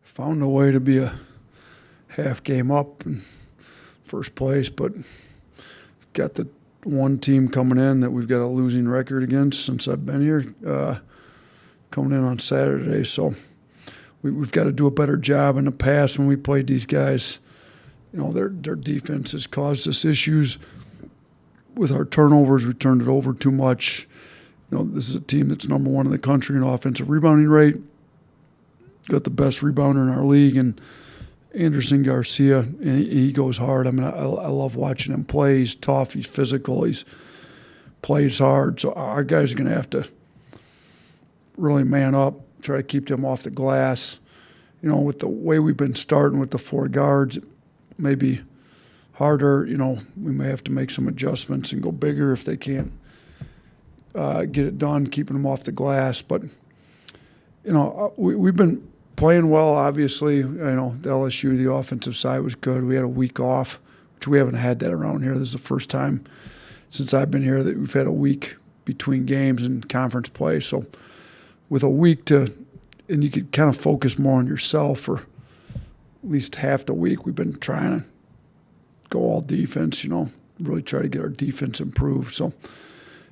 found a way to be a half game up in first place, but got the one team coming in that we've got a losing record against since I've been here, coming in on Saturday. So we've got to do a better job. In the past when we played these guys, their defense has caused us issues with our turnovers. We turned it over too much. This is a team that's number one in the country in offensive rebounding rate. Got the best rebounder in our league, and Anderson Garcia, and he goes hard. I mean, I love watching him play. He's tough. He's physical. He plays hard. So our guys are going to have to really man up, try to keep them off the glass. With the way we've been starting with the four guards, maybe harder. We may have to make some adjustments and go bigger if they can't get it done, keeping them off the glass. But, we've been playing well, obviously. The LSU, the offensive side was good. We had a week off, which we haven't had that around here. This is the first time since I've been here that we've had a week between games and conference play. So with a week and you could kind of focus more on yourself for at least half the week. We've been trying to go all defense, really try to get our defense improved. So,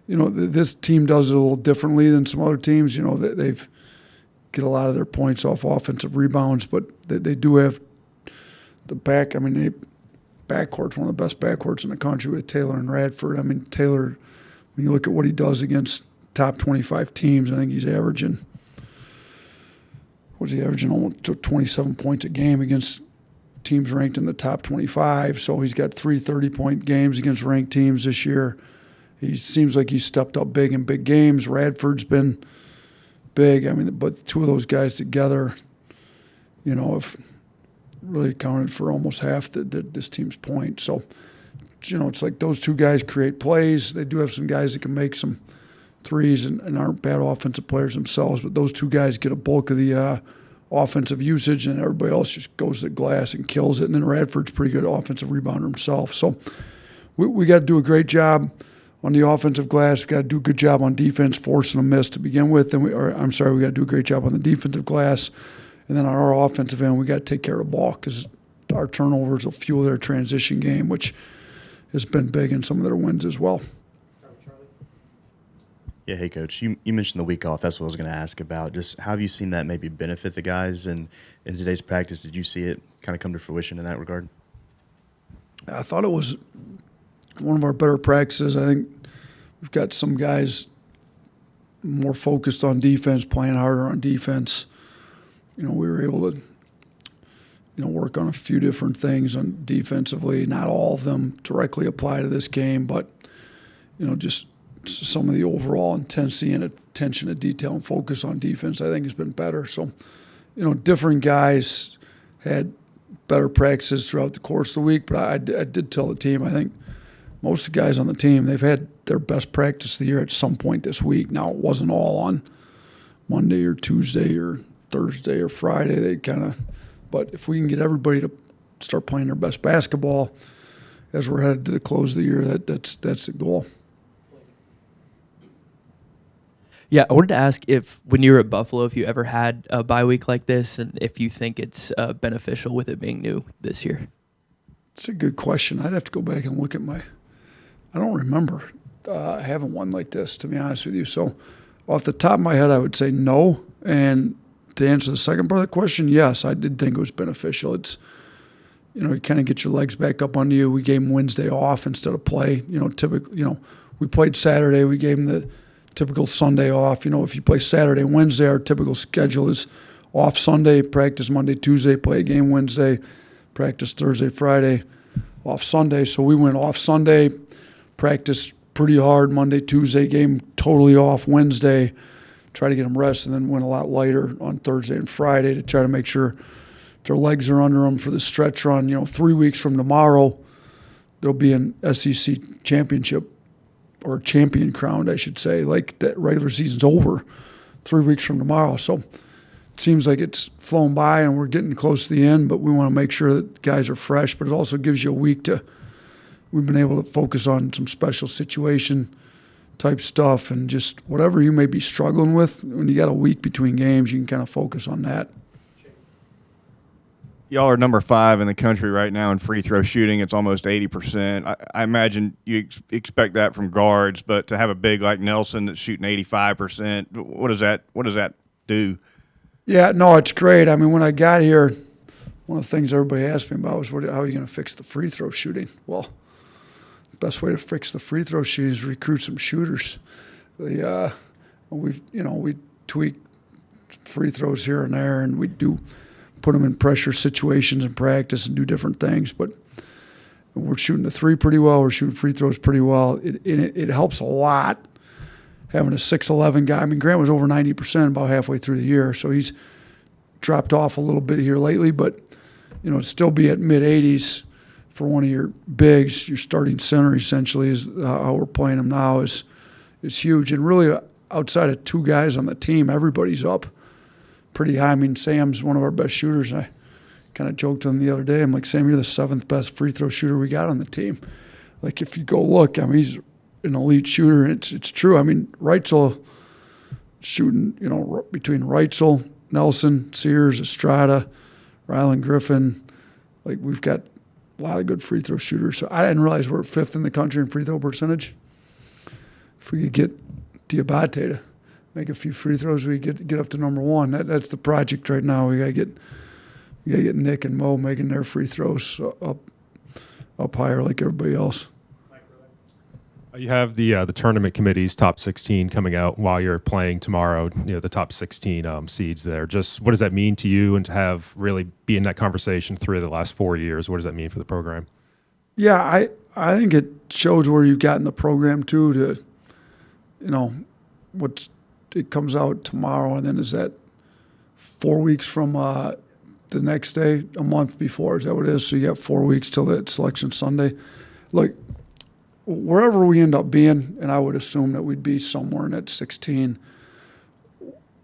this team does it a little differently than some other teams. They've get a lot of their points off offensive rebounds, but they do have the back. I mean, backcourt's one of the best backcourts in the country with Taylor and Radford. I mean, Taylor, when you look at what he does against top 25 teams, I think he's averaging – almost 27 points a game against teams ranked in the top 25. So he's got 3 30-point games against ranked teams this year. He seems like he's stepped up big in big games. Radford's been – big. I mean, but two of those guys together, have really accounted for almost half this team's points. So, it's like those two guys create plays. They do have some guys that can make some threes and aren't bad offensive players themselves, but those two guys get a bulk of the offensive usage, and everybody else just goes to the glass and kills it. And then Radford's a pretty good offensive rebounder himself. So we got to do a great job on the offensive glass. We've got to do a good job on defense, forcing a miss to begin with. And we got to do a great job on the defensive glass. And then on our offensive end, we got to take care of the ball because our turnovers will fuel their transition game, which has been big in some of their wins as well. Yeah, hey, Coach, you mentioned the week off. That's what I was going to ask about. Just how have you seen that maybe benefit the guys? And in today's practice, did you see it kind of come to fruition in that regard? I thought it was one of our better practices. I think we've got some guys more focused on defense, playing harder on defense. We were able to, work on a few different things on defensively. Not all of them directly apply to this game, but, just some of the overall intensity and attention to detail and focus on defense, I think, has been better. So, different guys had better practices throughout the course of the week, but I did tell the team, I think most of the guys on the team, they've had their best practice of the year at some point this week. Now, it wasn't all on Monday or Tuesday or Thursday or Friday. But if we can get everybody to start playing their best basketball as we're headed to the close of the year, that's the goal. Yeah, I wanted to ask if when you were at Buffalo, if you ever had a bye week like this, and if you think it's beneficial with it being new this year. It's a good question. I'd have to go back and look at I don't remember having one like this, to be honest with you. So off the top of my head, I would say no. And to answer the second part of the question, yes, I did think it was beneficial. It's, you kind of get your legs back up under you. We gave them Wednesday off instead of play. Typically, we played Saturday. We gave them the typical Sunday off. If you play Saturday, Wednesday, our typical schedule is off Sunday, practice Monday, Tuesday, play a game Wednesday, practice Thursday, Friday, off Sunday. So we went off Sunday, practice pretty hard Monday, Tuesday, game totally off Wednesday, try to get them rest, and then went a lot lighter on Thursday and Friday to try to make sure their legs are under them for the stretch run. 3 weeks from tomorrow, there'll be an SEC championship or champion crowned, I should say. Like, that regular season's over 3 weeks from tomorrow. So it seems like it's flown by and we're getting close to the end, but we want to make sure that guys are fresh. But it also gives you a week we've been able to focus on some special situation type stuff and just whatever you may be struggling with. When you got a week between games, you can kind of focus on that. Y'all are number 5 in the country right now in free throw shooting. It's almost 80%. I imagine you expect that from guards, but to have a big like Nelson that's shooting 85%, what does that do? Yeah, no, it's great. I mean, when I got here, one of the things everybody asked me about was how are you going to fix the free throw shooting? Well, the best way to fix the free throw shooting is recruit some shooters. We tweak free throws here and there, and we do put them in pressure situations in practice and do different things. But we're shooting the three pretty well. We're shooting free throws pretty well. It helps a lot having a 6'11" guy. I mean, Grant was over 90% about halfway through the year, so he's dropped off a little bit here lately. But to still be at mid-80s for one of your bigs, your starting center essentially is how we're playing him now is huge. And really, outside of two guys on the team, everybody's up pretty high. I mean, Sam's one of our best shooters. I kind of joked on the other day. I'm like, Sam, you're the 7th best free throw shooter we got on the team. Like, if you go look, I mean, he's an elite shooter, and it's true. I mean, Reitzel shooting, between Reitzel, Nelson, Sears, Estrada, Rylan Griffin. Like, we've got a lot of good free throw shooters. So I didn't realize we're 5th in the country in free throw percentage. If we could get Diabate to make a few free throws, we get up to number 1. That's the project right now. We gotta get Nick and Mo making their free throws up higher like everybody else. You have the tournament committee's top 16 coming out while you're playing tomorrow. The top 16 seeds there. Just what does that mean to you, and to have really be in that conversation 3 of the last 4 years? What does that mean for the program? Yeah, I think it shows where you've gotten the program to. It comes out tomorrow, and then is that 4 weeks from the next day, a month before? Is that what it is? So you got 4 weeks till that selection Sunday. Look, wherever we end up being, and I would assume that we'd be somewhere in that 16,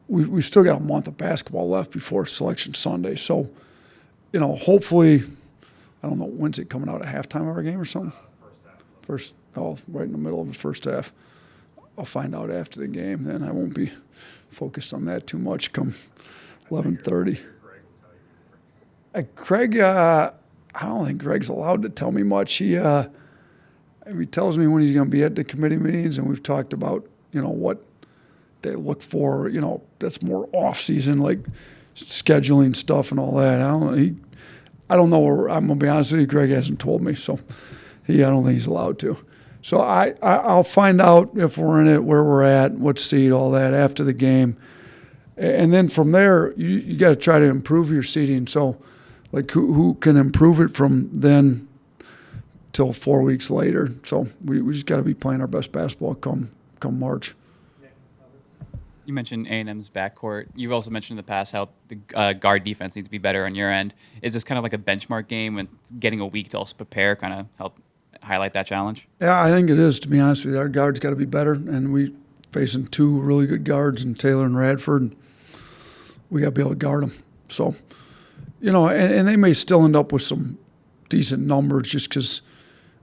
we've still got a month of basketball left before selection Sunday. So, hopefully, I don't know, when's it coming out, at halftime of our game or something? Right in the middle of the first half. I'll find out after the game. Then I won't be focused on that too much come 11:30. Craig, I don't think Greg's allowed to tell me much. He tells me when he's going to be at the committee meetings, and we've talked about, what they look for, that's more off-season, like scheduling stuff and all that. I don't know. I'm going to be honest with you, Greg hasn't told me, so I don't think he's allowed to. So I'll find out if we're in it, where we're at, what seed, all that after the game. And then from there, you got to try to improve your seeding. So, like, who can improve it from then till 4 weeks later? So we just got to be playing our best basketball come March. You mentioned A&M's backcourt. You've also mentioned in the past how the guard defense needs to be better on your end. Is this kind of like a benchmark game, and getting a week to also prepare kind of help highlight that challenge? Yeah, I think it is, to be honest with you. Our guards got to be better, and we facing 2 really good guards in Taylor and Radford. We got to be able to guard them. So, and they may still end up with some decent numbers just because,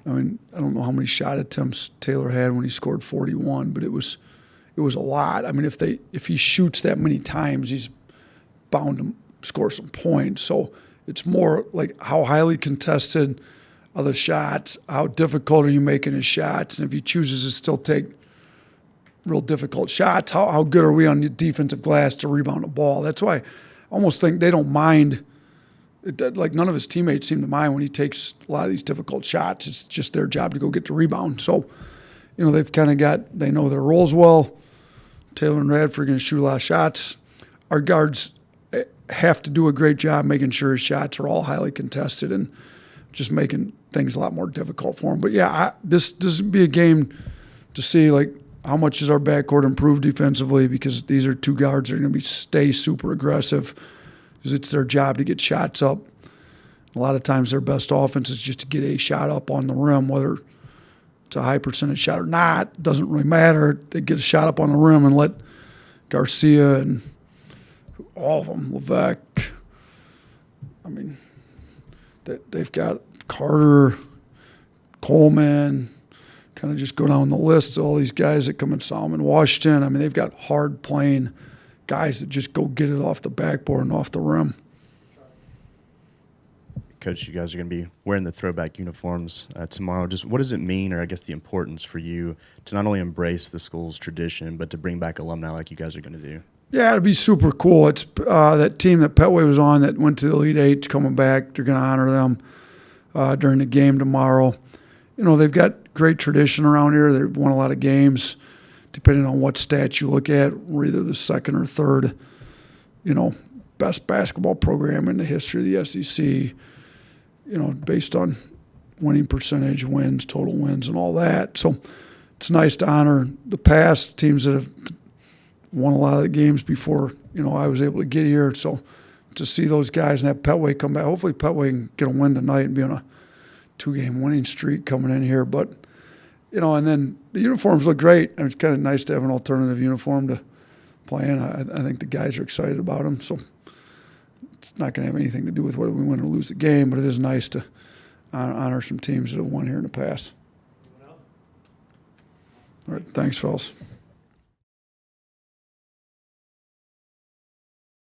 I don't know how many shot attempts Taylor had when he scored 41, but it was a lot. I mean, if he shoots that many times, he's bound to score some points. So it's more like how highly contested are the shots, how difficult are you making his shots, and if he chooses to still take real difficult shots, how good are we on the defensive glass to rebound the ball? That's why I almost think they don't mind. Like, none of his teammates seem to mind when he takes a lot of these difficult shots. It's just their job to go get the rebound. So, they've kind of they know their roles well. Taylor and Radford are going to shoot a lot of shots. Our guards have to do a great job making sure his shots are all highly contested and just making things a lot more difficult for him. But yeah, this would be a game to see, like, how much does our backcourt improve defensively, because these are 2 guards that are going to stay super aggressive because it's their job to get shots up. A lot of times their best offense is just to get a shot up on the rim, whether it's a high percentage shot or not. It doesn't really matter. They get a shot up on the rim and let Garcia and all of them, Levesque, they've got Carter, Coleman, kind of just go down the list of all these guys that come in, Solomon Washington. They've got hard-playing guys that just go get it off the backboard and off the rim. Coach, you guys are going to be wearing the throwback uniforms tomorrow. Just what does it mean, or I guess the importance for you to not only embrace the school's tradition, but to bring back alumni like you guys are going to do? Yeah, it'd be super cool. It's that team that Petway was on that went to the Elite Eight coming back. They're going to honor them during the game tomorrow. You know, they've got great tradition around here. They've won a lot of games. Depending on what stats you look at, we're either the second or third, you know, best basketball program in the history of the SEC, you know, based on winning percentage, wins, total wins, and all that. So it's nice to honor the past teams that have won a lot of the games before, you know, I was able to get here. So to see those guys and have Petway come back, hopefully Petway can get a win tonight and be on a 2-game winning streak coming in here. But, you know, and then the uniforms look great. And it's kind of nice to have an alternative uniform to play in. I think the guys are excited about them. So it's not going to have anything to do with whether we win or lose the game, but it is nice to honor some teams that have won here in the past. All right, thanks, fellas.